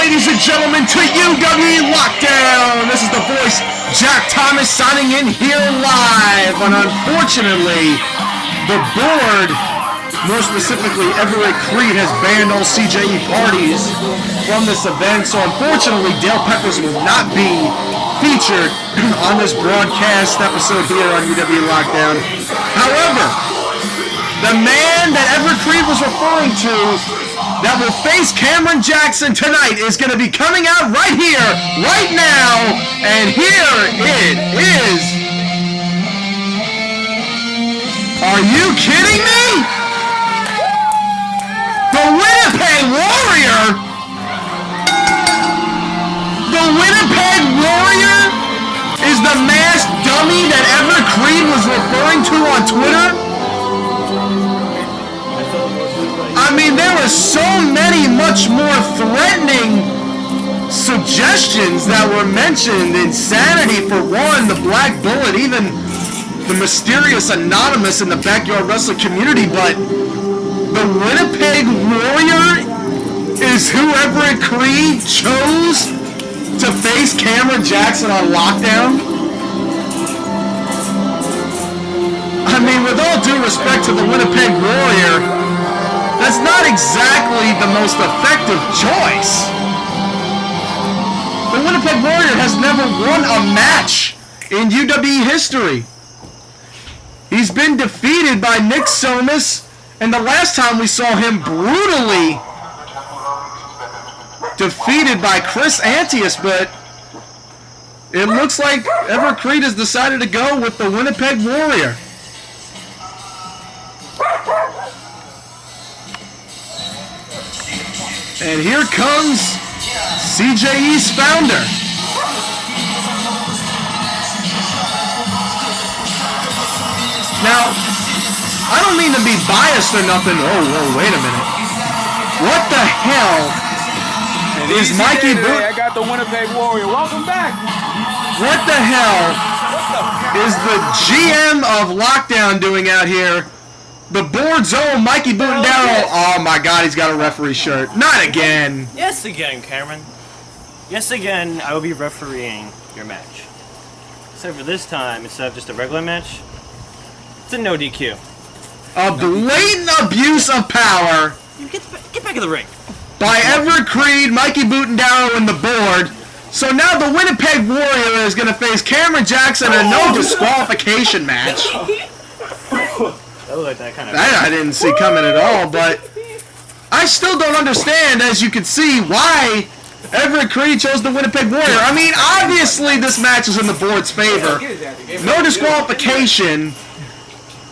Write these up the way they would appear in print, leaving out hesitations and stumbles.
ladies and gentlemen, to UWE LockDown. This is the voice, Jack Thomas, signing in here live. And unfortunately, the board, more specifically Everett Crede, has banned all CJE parties from this event. So unfortunately, Dale Peppers will not be featured on this broadcast episode here on UWE LockDown. However, the man that Everett Crede was referring to that will face Cameron Jackson tonight is going to be coming out right here, right now, and here it is. Are you kidding me? The Winnipeg Warrior? The Winnipeg Warrior is the masked dummy that Everett Crede was referring to on Twitter? I mean, there were so many much more threatening suggestions that were mentioned. Insanity for one, the Black Bullet, even the mysterious Anonymous in the backyard wrestling community, but the Winnipeg Warrior is who Everett Crede chose to face Cameron Jackson on lockdown? I mean, with all due respect to the Winnipeg Warrior, that's not exactly the most effective choice. The Winnipeg Warrior has never won a match in UWE history. He's been defeated by Nick Psomas, and the last time we saw him brutally defeated by Chris Antius, but it looks like Everett Crede has decided to go with the Winnipeg Warrior. And here comes CJE's founder. Now, I don't mean to be biased or nothing. Oh, wait a minute. What the hell is Mikey Boot? I got the Winnipeg Warrior. Welcome back. What the hell is the GM of Lockdown doing out here? The board's own Mikey Bootendaro. Oh my God, he's got a referee shirt. Not again. Yes again, Cameron. Yes again, I will be refereeing your match. Except for this time, instead of just a regular match, it's a no DQ. A blatant abuse of power. Get back in the ring. By Everett Crede, Mikey Bootendaro, and the board. So now the Winnipeg Warrior is going to face Cameron Jackson in a no disqualification match. Like that kind of that I didn't see coming at all, but I still don't understand, as you can see, why Everett Crede chose the Winnipeg Warrior. I mean, obviously this match is in the board's favor. No disqualification,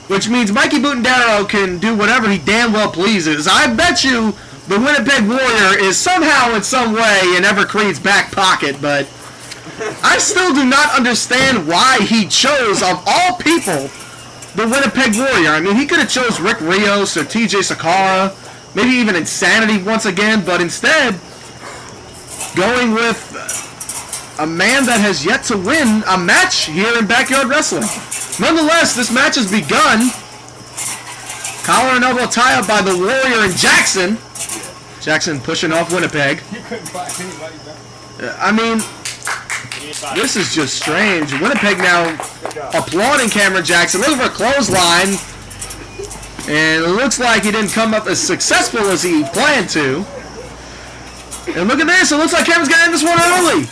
which means Mikey Bootendaro can do whatever he damn well pleases. I bet you the Winnipeg Warrior is somehow in some way in Everett Crede's back pocket, but I still do not understand why he chose, of all people, the Winnipeg Warrior. I mean, he could have chose Rick Rios or TJ Sacara, maybe even Insanity once again, but instead, going with a man that has yet to win a match here in Backyard Wrestling. Nonetheless, this match has begun. Collar and elbow tie-up by the Warrior and Jackson. Jackson pushing off Winnipeg. I mean, this is just strange. Winnipeg now applauding Cameron Jackson, looking for a clothesline, and it looks like he didn't come up as successful as he planned to. And look at this, it looks like Cameron's gonna end this one early.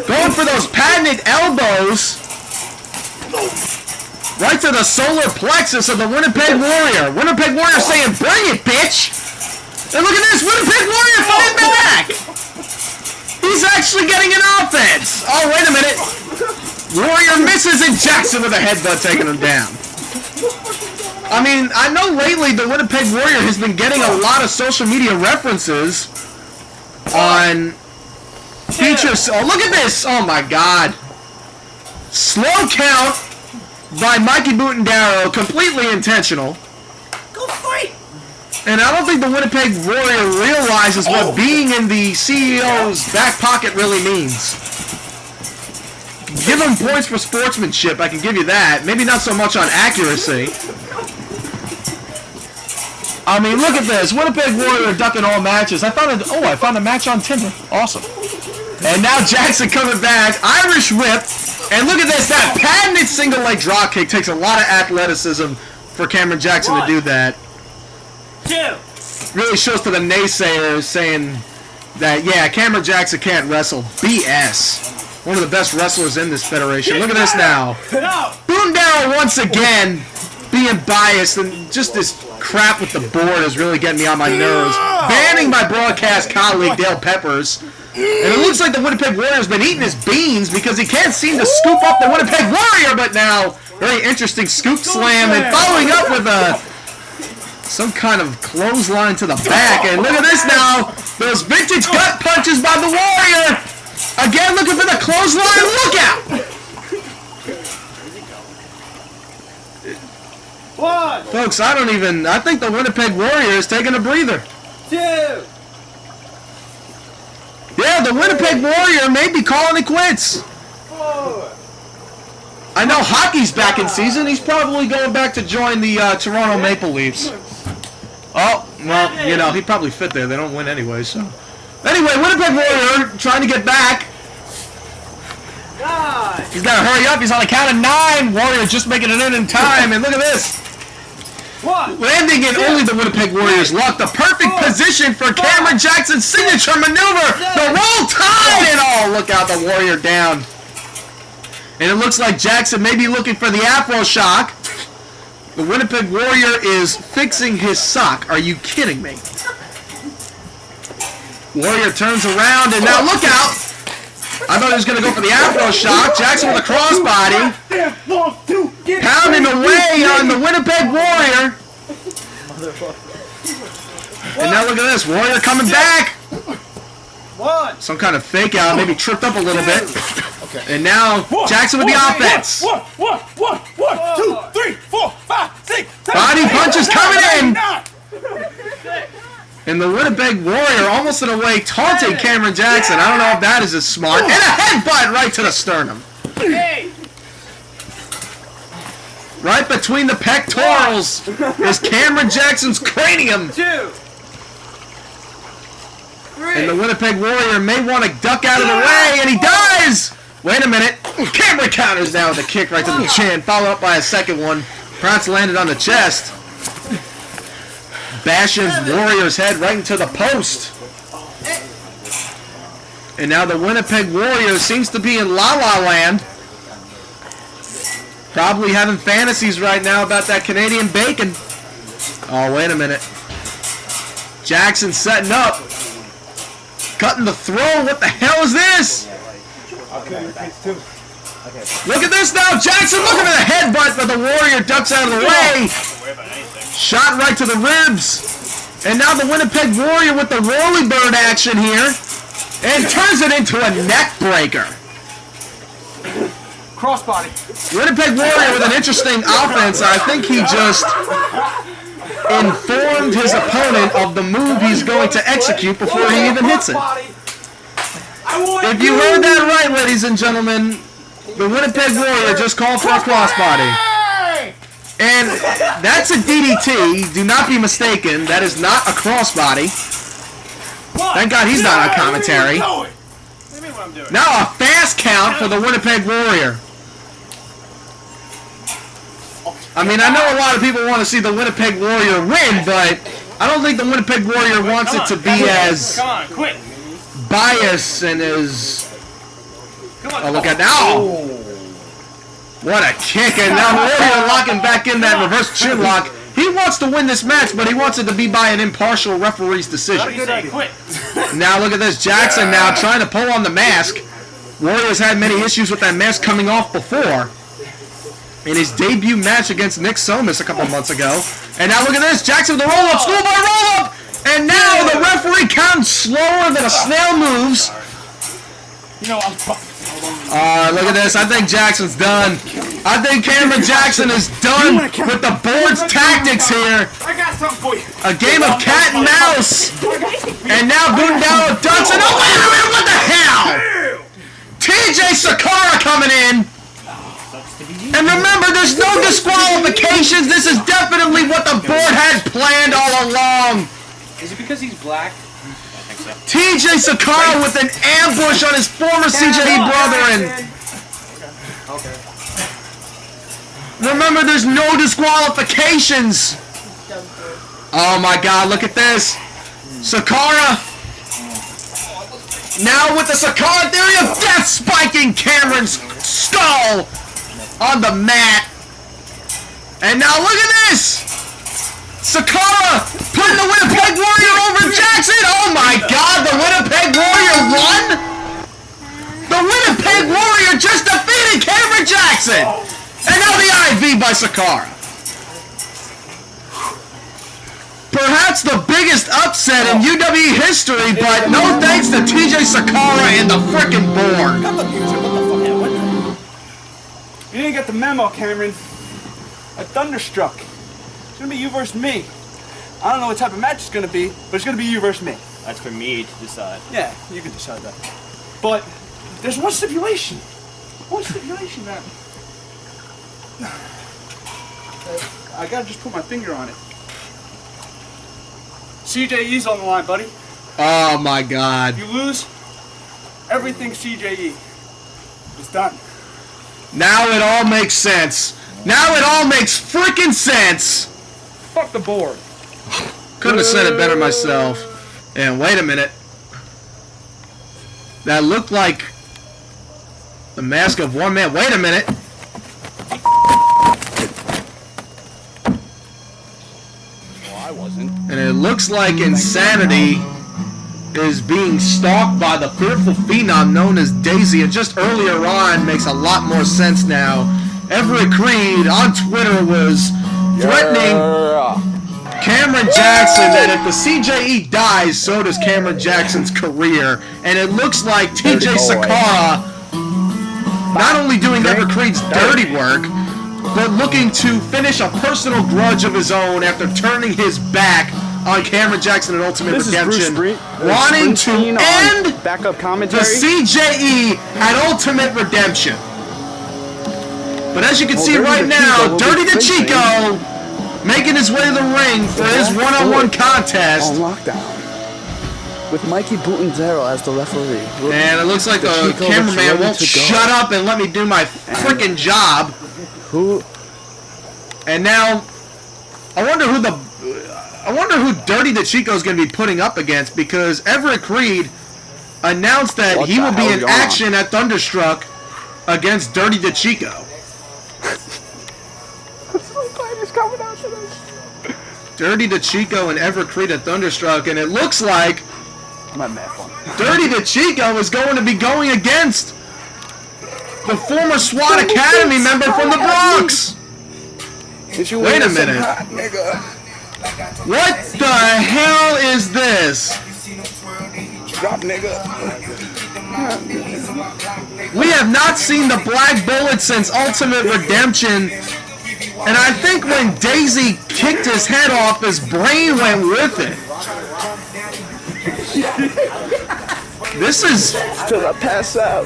Going for those patented elbows right to the solar plexus of the Winnipeg Warrior. Winnipeg Warrior saying, "Bring it, bitch!" And look at this, Winnipeg Warrior fighting back! He's actually getting an offense. Oh, wait a minute. Warrior misses and Jackson with a headbutt taking him down. I mean, I know lately the Winnipeg Warrior has been getting a lot of social media references on features. Oh, look at this. Oh, my God. Slow count by Mikey Bootendaro, completely intentional. Go fight! And I don't think the Winnipeg Warrior realizes what being in the CEO's back pocket really means. Give him points for sportsmanship, I can give you that. Maybe not so much on accuracy. I mean, look at this. Winnipeg Warrior ducking all matches. I found a match on Tinder. Awesome. And now Jackson coming back. Irish whip. And look at this. That patented single leg drop kick takes a lot of athleticism for Cameron Jackson to do that. 2. Really shows to the naysayers saying that, yeah, Cameron Jackson can't wrestle. BS. One of the best wrestlers in this federation. Look at this now. Boondown once again being biased, and just this crap with the board is really getting me on my nerves. Banning my broadcast colleague Dale Peppers. And it looks like the Winnipeg Warrior's been eating his beans because he can't seem to scoop up the Winnipeg Warrior, but now, very interesting scoop slam and following up with some kind of clothesline to the back. And look at this now. Those vintage gut punches by the Warrior. Again, looking for the clothesline. Look out! Folks, I think the Winnipeg Warrior is taking a breather. 2. Yeah, the Winnipeg Warrior may be calling it quits. 4. I know hockey's back in season. He's probably going back to join the Toronto Maple Leafs. Oh, well, you know, he'd probably fit there. They don't win anyway, so. Anyway, Winnipeg Warrior trying to get back. 9. He's got to hurry up. He's on the count of 9. Warrior just making it in time. And look at this. 1. Landing in only the Winnipeg Warriors luck. The perfect position for Cameron Jackson's signature maneuver. The roll tide and all. Look out, the Warrior down. And it looks like Jackson may be looking for the Afro shock. The Winnipeg Warrior is fixing his sock. Are you kidding me? Warrior turns around and now look out. I thought he was going to go for the Afro shock. Jackson with a crossbody. Pounding away on the Winnipeg Warrior. And now look at this. Warrior coming back. 1. Some kind of fake out. Maybe tripped up a little bit. And now Jackson with the offense. 1, 2, 3, 4, 5, 6, 7, Body punches coming in. 9. And the Winnipeg Warrior almost in a way taunting Cameron Jackson. I don't know if that is as smart. And a headbutt right to the sternum. 8. Right between the pectorals is Cameron Jackson's cranium. 2. 3. And the Winnipeg Warrior may want to duck out of the way, and he does! Wait a minute. Cameron counters now with a kick right to the chin, followed up by a second one. Perhaps landed on the chest. Bashing Warrior's head right into the post. And now the Winnipeg Warrior seems to be in La La Land. Probably having fantasies right now about that Canadian bacon. Oh, wait a minute. Jackson setting up. Cutting the throw. What the hell is this? Look at this now. Jackson looking at the headbutt, but the Warrior ducks out of the way. Shot right to the ribs. And now the Winnipeg Warrior with the Rolly Bird action here. And turns it into a neck breaker. Crossbody. Winnipeg Warrior with an interesting offense. I think he just informed his opponent of the move he's going to execute before he even hits it. If you heard that right, ladies and gentlemen, the Winnipeg Warrior just called for a crossbody. And that's a DDT. Do not be mistaken. That is not a crossbody. Thank God he's not on commentary. Now a fast count for the Winnipeg Warrior. I mean, I know a lot of people want to see the Winnipeg Warrior win, but I don't think the Winnipeg Warrior wants it to be as biased and as... Oh, look at now! What a kick, and now Warrior locking back in that reverse chin lock. He wants to win this match, but he wants it to be by an impartial referee's decision. Now look at this, Jackson now trying to pull on the mask. Warrior's had many issues with that mask coming off before. In his debut match against Nick Psomas a couple months ago. And now look at this, Jackson with the roll-up, schoolboy roll-up! And now the referee counts slower than a snail moves. Look at this, I think Jackson's done. I think Cameron Jackson is done with the board's tactics here. I got something for you. A game of cat and mouse. And now Boondown ducks and oh wait a minute, what the hell? TJ Sacara coming in. And remember, there's no disqualifications. This is definitely what the board had planned all along. Is it because he's black? I think so. TJ Sacara with an ambush on his former CJE brother. And Okay. remember, there's no disqualifications. Oh my God, look at this. Sacara. Now with the Sacara theory of death spiking Cameron's skull on the mat. And now look at this. Sacara putting the Winnipeg Warrior over Jackson. Oh my God, the Winnipeg Warrior won? The Winnipeg Warrior just defeated Cameron Jackson. And now the IV by Sacara. Perhaps the biggest upset in UWE history, but no thanks to TJ Sacara and the frickin' board. Cut the music. What the fuck? Yeah, what? You didn't get the memo, Cameron. A thunderstruck. It's gonna be you versus me. I don't know what type of match it's gonna be, but it's gonna be you versus me. That's for me to decide. Yeah, you can decide that. But there's one stipulation. One stipulation, man. I gotta just put my finger on it. CJE's on the line, buddy. Oh my God. If you lose, everything CJE is done. Now it all makes sense. Now it all makes freaking sense. Fuck the board. Couldn't have said it better myself. And wait a minute. That looked like the mask of one man. Wait a minute. I wasn't. And it looks like Insanity is being stalked by the fearful phenom known as Daisy. And just earlier on makes a lot more sense now. Everett Crede on Twitter was threatening Cameron Jackson that if the CJE dies, so does Cameron Jackson's career. And it looks like TJ Sacara not only doing Everett Crede's dirty work, but looking to finish a personal grudge of his own after turning his back on Cameron Jackson and Ultimate Redemption, wanting to end backup the commentary. CJE at Ultimate Redemption. But as you can see right now, Dirty the Chico making his way to the ring for his one-on-one contest. On lockdown. With Mikey Butanzero as the referee. And it looks like the cameraman won't shut up and let me do my frickin' job. Who? And now, I wonder who Dirty the Chico is going to be putting up against, because Everett Crede announced that he will be in action at Thunderstruck against Dirty the Chico. Coming out to this. Dirty the Chico and Everett Crede at Thunderstruck, and it looks like My math one. Dirty the Chico is going to be going against the former SWAT Academy member from the Bronx. Wait a minute. What the hell is this? Drop, nigga. We have not seen the Black Bullet since Ultimate Redemption. And I think when Daisy kicked his head off, his brain went with it. This is... Till I pass out.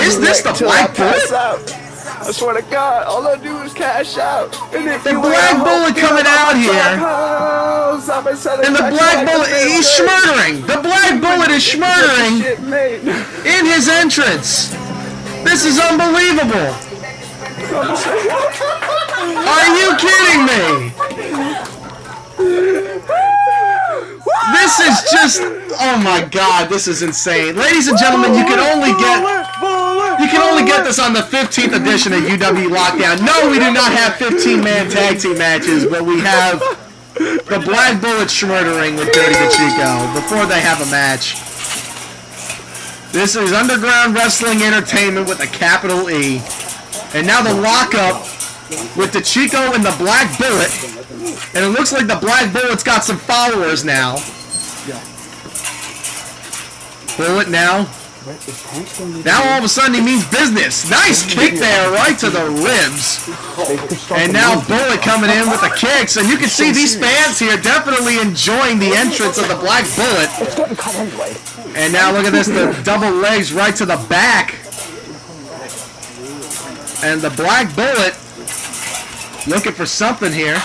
Is this the Black Bullet? I swear to God, all I do is cash out. And if The Black Bullet coming out here. And the Black Bullet, he's schmurdering. The Black Bullet is schmurdering in his entrance. This is unbelievable. Are you kidding me? This is just, oh my God, this is insane. Ladies and gentlemen, you can only get this on the 15th edition of UWE Lockdown. No, we do not have 15-man tag team matches, but we have the Black Bullet schmurdering with Dirty the Chico before they have a match. This is Underground Wrestling Entertainment with a capital E. And now the lockup with the Chico and the Black Bullet. And it looks like the Black Bullet's got some followers now. Bullet now. Now all of a sudden he means business. Nice kick there right to the ribs. And now Bullet coming in with the kicks. And you can see these fans here definitely enjoying the entrance of the Black Bullet. And now look at this, the double legs right to the back. And the Black Bullet looking for something here.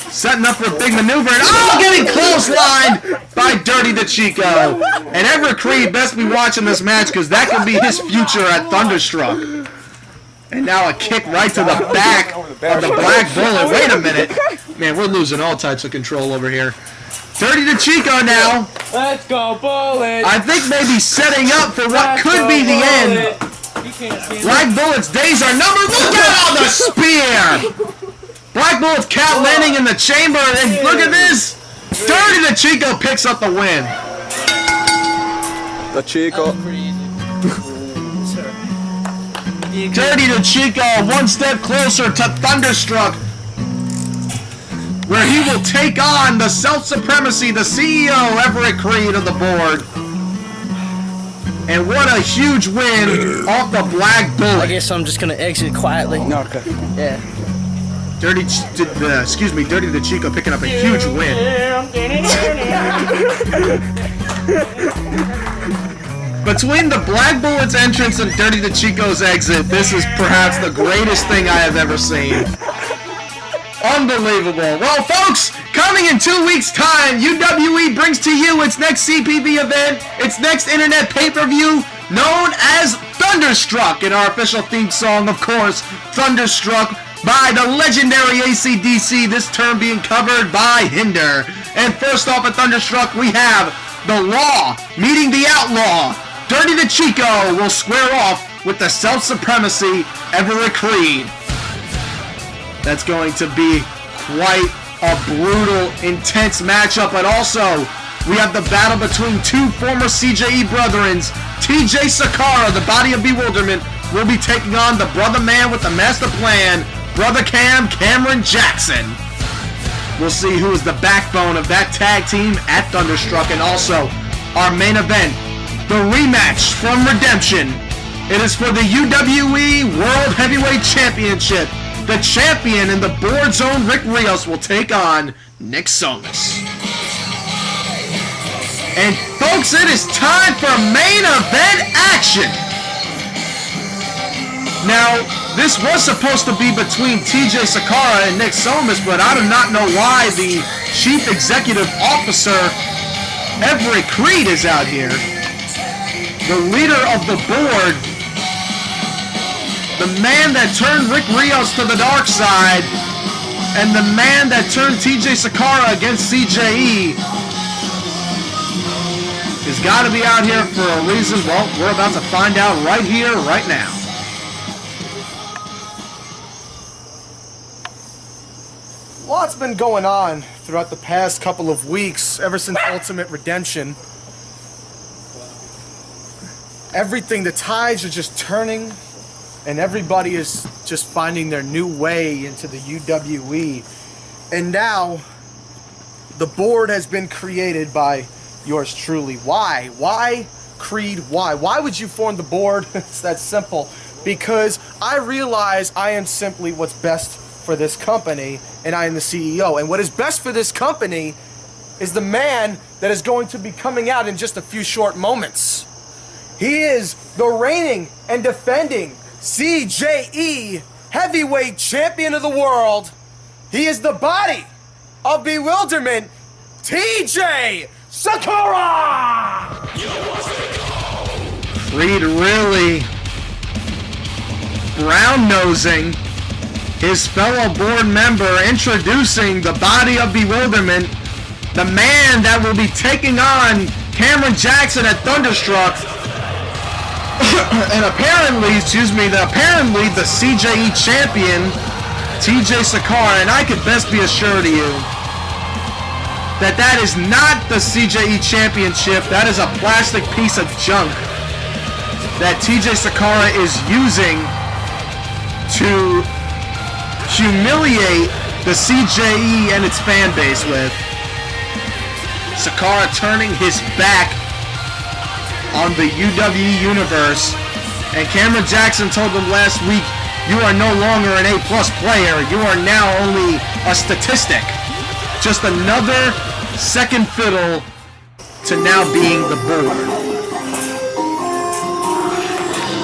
Setting up for a big maneuver. And oh, getting clotheslined by Dirty DeChico. And Everett Crede best be watching this match because that could be his future at Thunderstruck. And now a kick right to the back of the Black Bullet. Wait a minute. Man, we're losing all types of control over here. Dirty DeChico now. Let's go, Bullet. I think maybe setting up for what could be the end. Black Bullet's days are numbered. Look out, the spear. Black Bullet's cat landing in the chamber, and look at this! Dirty DeChico picks up the win. DeChico. Dirty DeChico one step closer to Thunderstruck, where he will take on the self-supremacy, the CEO Everett Crede of the board. And what a huge win off the Black Bullet. I guess I'm just gonna exit quietly. No, okay. Yeah. Dirty DeChico picking up a huge win. Between the Black Bullet's entrance and Dirty DeChico's exit, this is perhaps the greatest thing I have ever seen. Unbelievable. Well, folks, coming in 2 weeks' time, UWE brings to you its next CPV event, its next internet pay-per-view, known as Thunderstruck, in our official theme song, of course, Thunderstruck, by the legendary AC/DC, this term being covered by Hinder. And first off at Thunderstruck, we have the Law meeting the Outlaw. Dirty DeChico will square off with the self-supremacy Everett Crede. That's going to be quite a brutal, intense matchup. But also, we have the battle between two former CJE brethrens. TJ Sacara, the Body of Bewilderment, will be taking on the brother man with the master plan, Brother Cameron Jackson. We'll see who is the backbone of that tag team at Thunderstruck. And also, our main event, the rematch from Redemption. It is for the UWE World Heavyweight Championship. The champion in the board zone, Rick Rios, will take on Nick Psomas. And folks, it is time for main event action. Now, this was supposed to be between TJ Sacara and Nick Psomas, but I do not know why the Chief Executive Officer, Everett Crede, is out here. The leader of the board, the man that turned Rick Rios to the dark side, and the man that turned TJ Sacara against CJE, has got to be out here for a reason. Well, we're about to find out right here, right now. Lots been going on throughout the past couple of weeks, ever since Ultimate Redemption. Everything, the tides are just turning, and everybody is just finding their new way into the UWE. And now, the board has been created by yours truly. Why? Why, Crede? Why? Why would you form the board? It's that simple. Because I realize I am simply what's best for this company, and I am the CEO. And what is best for this company is the man that is going to be coming out in just a few short moments. He is the reigning and defending CJE Heavyweight Champion of the World. He is the Body of Bewilderment, TJ Sacara! Crede really brown-nosing his fellow board member, introducing the Body of Bewilderment, the man that will be taking on Cameron Jackson at Thunderstruck, and apparently the CJE champion, TJ Sacara. And I could best be assured to you that that is not the CJE championship. That is a plastic piece of junk that TJ Sacara is using to humiliate the CJE and its fan base with. Sacara turning his back on the UWE universe, and Cameron Jackson told them last week, you are no longer an A+ player, you are now only a statistic. Just another second fiddle to now being the board.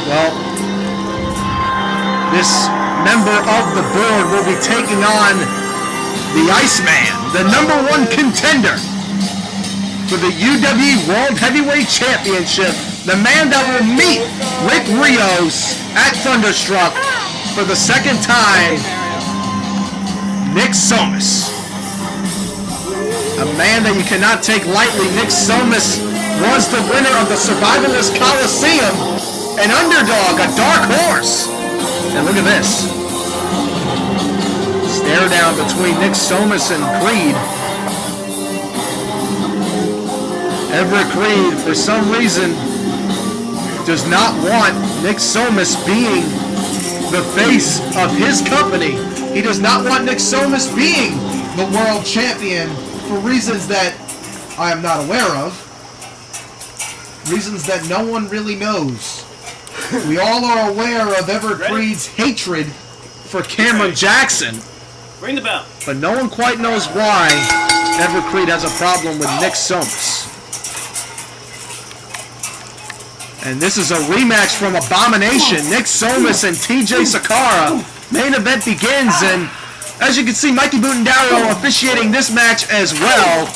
Well, this member of the board will be taking on the Iceman, the #1 contender for the UWE World Heavyweight Championship, the man that will meet Rick Rios at Thunderstruck for the second time, Nick Psomas. A man that you cannot take lightly. Nick Psomas was the winner of the Survivalist Coliseum, an underdog, a dark horse. And look at this. Stare down between Nick Psomas and Crede. Everett Crede, for some reason, does not want Nick Psomas being the face of his company. He does not want Nick Psomas being the world champion for reasons that I am not aware of. Reasons that no one really knows. We all are aware of Everett Crede's hatred for Cameron Jackson. Ring the bell. But no one quite knows why Everett Crede has a problem with Nick Psomas. And this is a rematch from Abomination. Nick Psomas and TJ Sacara. Main event begins, and as you can see, Mikey Butendaro officiating this match as well.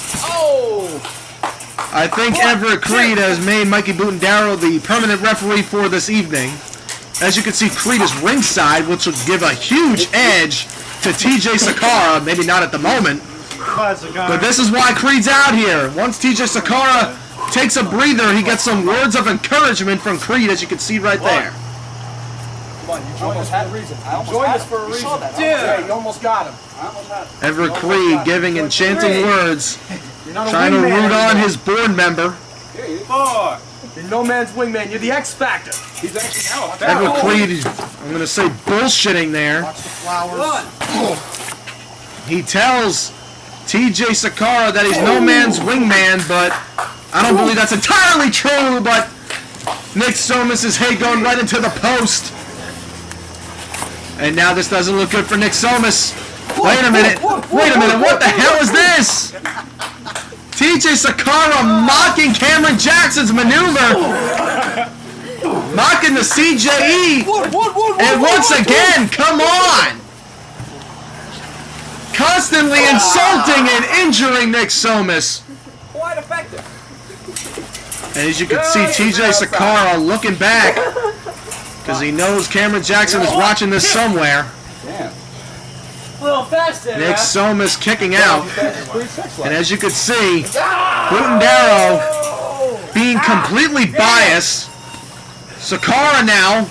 I think Everett Crede has made Mikey Butendaro the permanent referee for this evening. As you can see, Crede is ringside, which would give a huge edge to TJ Sacara. Maybe not at the moment, but this is why Creed's out here. Once TJ Sacara takes a breather, he gets some words of encouragement from Crede, as you can see right there. Come on, you joined us for a reason. You joined us for a reason. Yeah, you almost got him. Everett Crede giving enchanting words, trying to root on his board member. You're no man's wingman. You're the X Factor. He's actually out. Everett Crede, I'm going to say bullshitting there. Watch the flowers. He tells TJ Sacara that he's no man's wingman, but I don't believe that's entirely true, but Nick Psomas' hate going right into the post. And now this doesn't look good for Nick Psomas. Wait a minute, what the hell is this? TJ Sacara mocking Cameron Jackson's maneuver. Mocking the CJE. And once again, come on. Constantly insulting and injuring Nick Psomas. Quite effective. And as you can see, TJ Sacara looking back because he knows Cameron Jackson is watching this somewhere. Nick Psomas kicking out. And as you can see, Butendaro being completely biased. Sacara now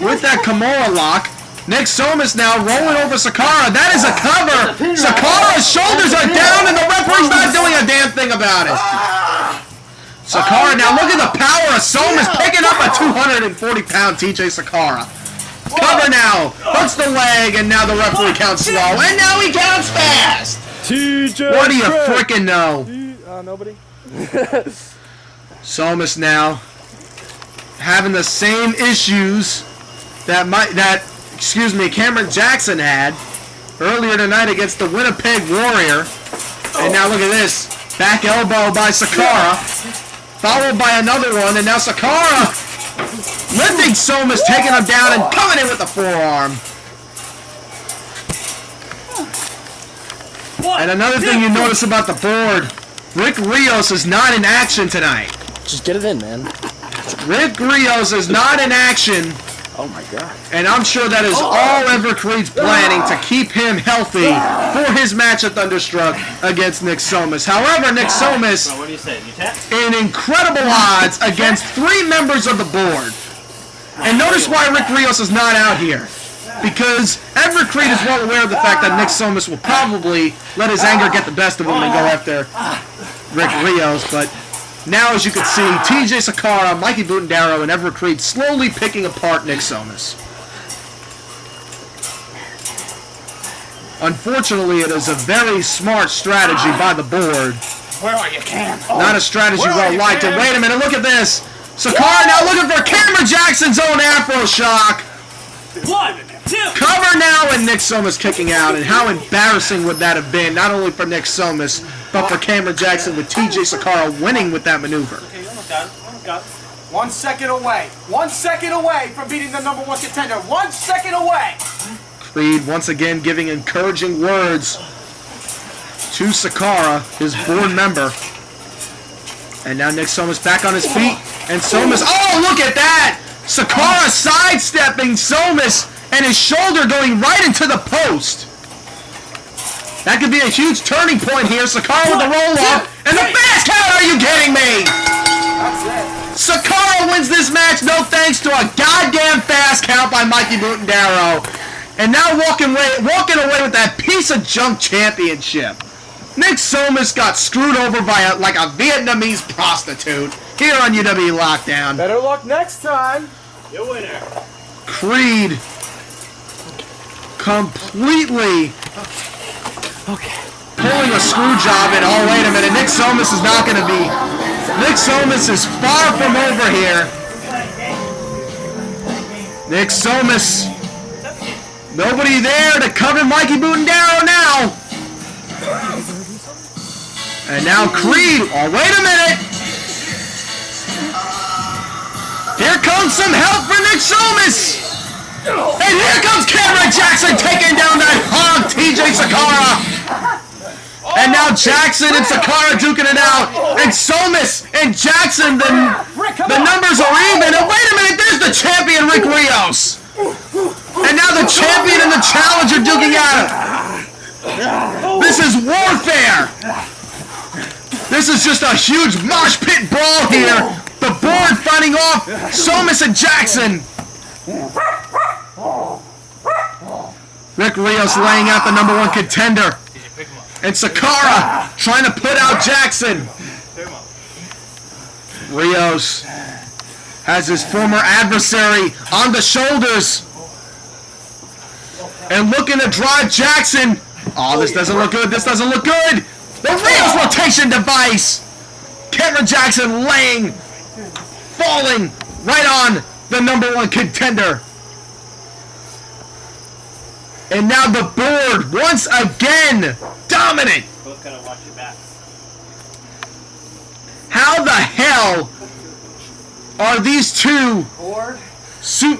with that Kimura lock. Nick Psomas now rolling over Sacara. That is a cover. Sakara's shoulders are down and the referee's not doing a damn thing about it. Sacara now, look at the power of Psomas picking up a 240-pound TJ Sacara. Cover now, hooks the leg, and now the referee counts slow, and now he counts fast. TJ. What do you frickin' know? Nobody. Psomas now having the same issues that Cameron Jackson had earlier tonight against the Winnipeg Warrior. And now look at this. Back elbow by Sacara, followed by another one, and now Sacara lifting Psomas, taking him down, and coming in with the forearm. And another thing you notice about the board, Rick Rios is not in action tonight. Just get it in, man. Rick Rios is not in action. Oh my god. And I'm sure that is all Everett Crede's planning to keep him healthy for his match at Thunderstruck against Nick Psomas. However, Nick Psomas What do you say? You tap? in incredible odds against 3 members of the board. And notice why Rick Rios is not out here. Because Everett Crede is well aware of the fact that Nick Psomas will probably let his anger get the best of him and go after Rick Rios. But now, as you can see, TJ Sacara, Mikey Butendaro, and Everett Crede slowly picking apart Nick Psomas. Unfortunately, it is a very smart strategy by the board. Where are you, Cam? Not a strategy well liked. And wait a minute, look at this. Sacara now looking for Cameron Jackson's own Afro Shock. 1, 2. Cover now, and Nick Psomas kicking out. And how embarrassing would that have been, not only for Nick Psomas, but for Cameron Jackson, with TJ Sacara winning with that maneuver. Okay, you almost got it. 1 second away. 1 second away from beating the #1 contender. 1 second away. Crede once again giving encouraging words to Sacara, his board member. And now Nick Psomas back on his feet. And Psomas, oh, look at that! Sacara sidestepping Psomas and his shoulder going right into the post. That could be a huge turning point here. Sacara with the roll-up. And the fast count, are you kidding me? That's it. Sacara wins this match, no thanks to a goddamn fast count by Mikey Butendaro. And now walking away with that piece of junk championship. Nick Psomas got screwed over by like a Vietnamese prostitute here on UWE Lockdown. Better luck next time. Your winner. Crede completely pulling a screw job in. Oh, wait a minute. Nick Psomas is not going to be... Nick Psomas is far from over here. Nick Psomas. Nobody there to cover Mikey Butendaro now. And now Crede. Oh, wait a minute. Here comes some help for Nick Psomas. And here comes Cameron Jackson taking down that hog, TJ Sacara. And now Jackson and Sacara duking it out. And Psomas and Jackson, the numbers are even. And wait a minute, there's the champion, Rick Rios. And now the champion and the challenger duking out. This is warfare. This is just a huge mosh pit brawl here. The board fighting off Psomas and Jackson. Rick Rios laying out the #1 contender. And Sacara trying to put out Jackson. Rios has his former adversary on the shoulders. And looking to drive Jackson. Oh, this doesn't look good. This doesn't look good. The Rios rotation device. Cameron Jackson falling right on the #1 contender. And now the board, once again, dominant. Both gotta watch your backs. How the hell are these two...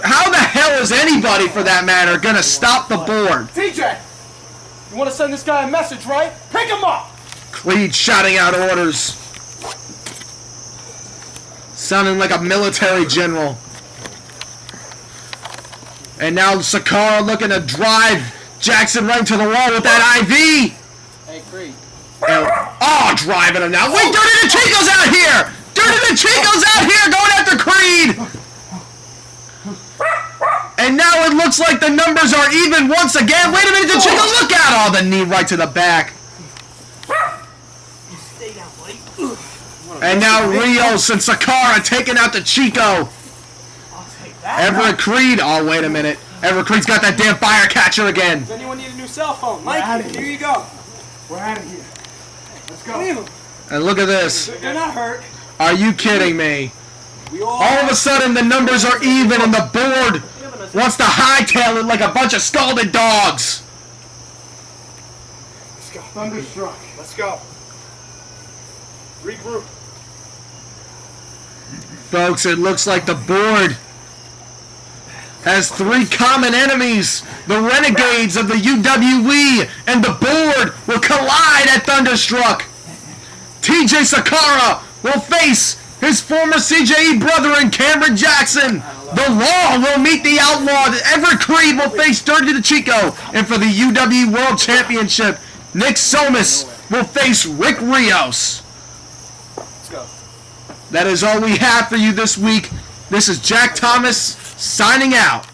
How the hell is anybody, for that matter, going to stop the board? TJ, you want to send this guy a message, right? Pick him up. Crede shouting out orders. Sounding like a military general. And now Sacara looking to drive Jackson right to the wall with that IV. Hey, Crede. Oh, driving him now. Wait, Dirty the Chico's out here! Dirty the Chico's out here going after Crede! And now it looks like the numbers are even once again. Wait a minute, the Chico, look out! Oh, the knee right to the back. And now Rios and Sacara taking out the Chico. Everett Crede. Oh, wait a minute. Everett Crede's got that damn fire catcher again. Does anyone need a new cell phone? Mike, here you go. We're out of here. Let's go. Leave 'em. And look at this. They're not hurt. Are you kidding me? All of a sudden, the numbers are even and the board wants to hightail it like a bunch of scalded dogs. Let's go. Thunderstruck. Let's go. Regroup. Folks, it looks like the board has three common enemies. The Renegades of the UWE and the board will collide at Thunderstruck. TJ Sacara will face his former CJE brother in Cameron Jackson. The Law will meet the Outlaw. Everett Crede will face Dirty the Chico. And for the UWE World Championship, Nick Psomas will face Rick Rios. Let's go. That is all we have for you this week. This is Jack Thomas signing out.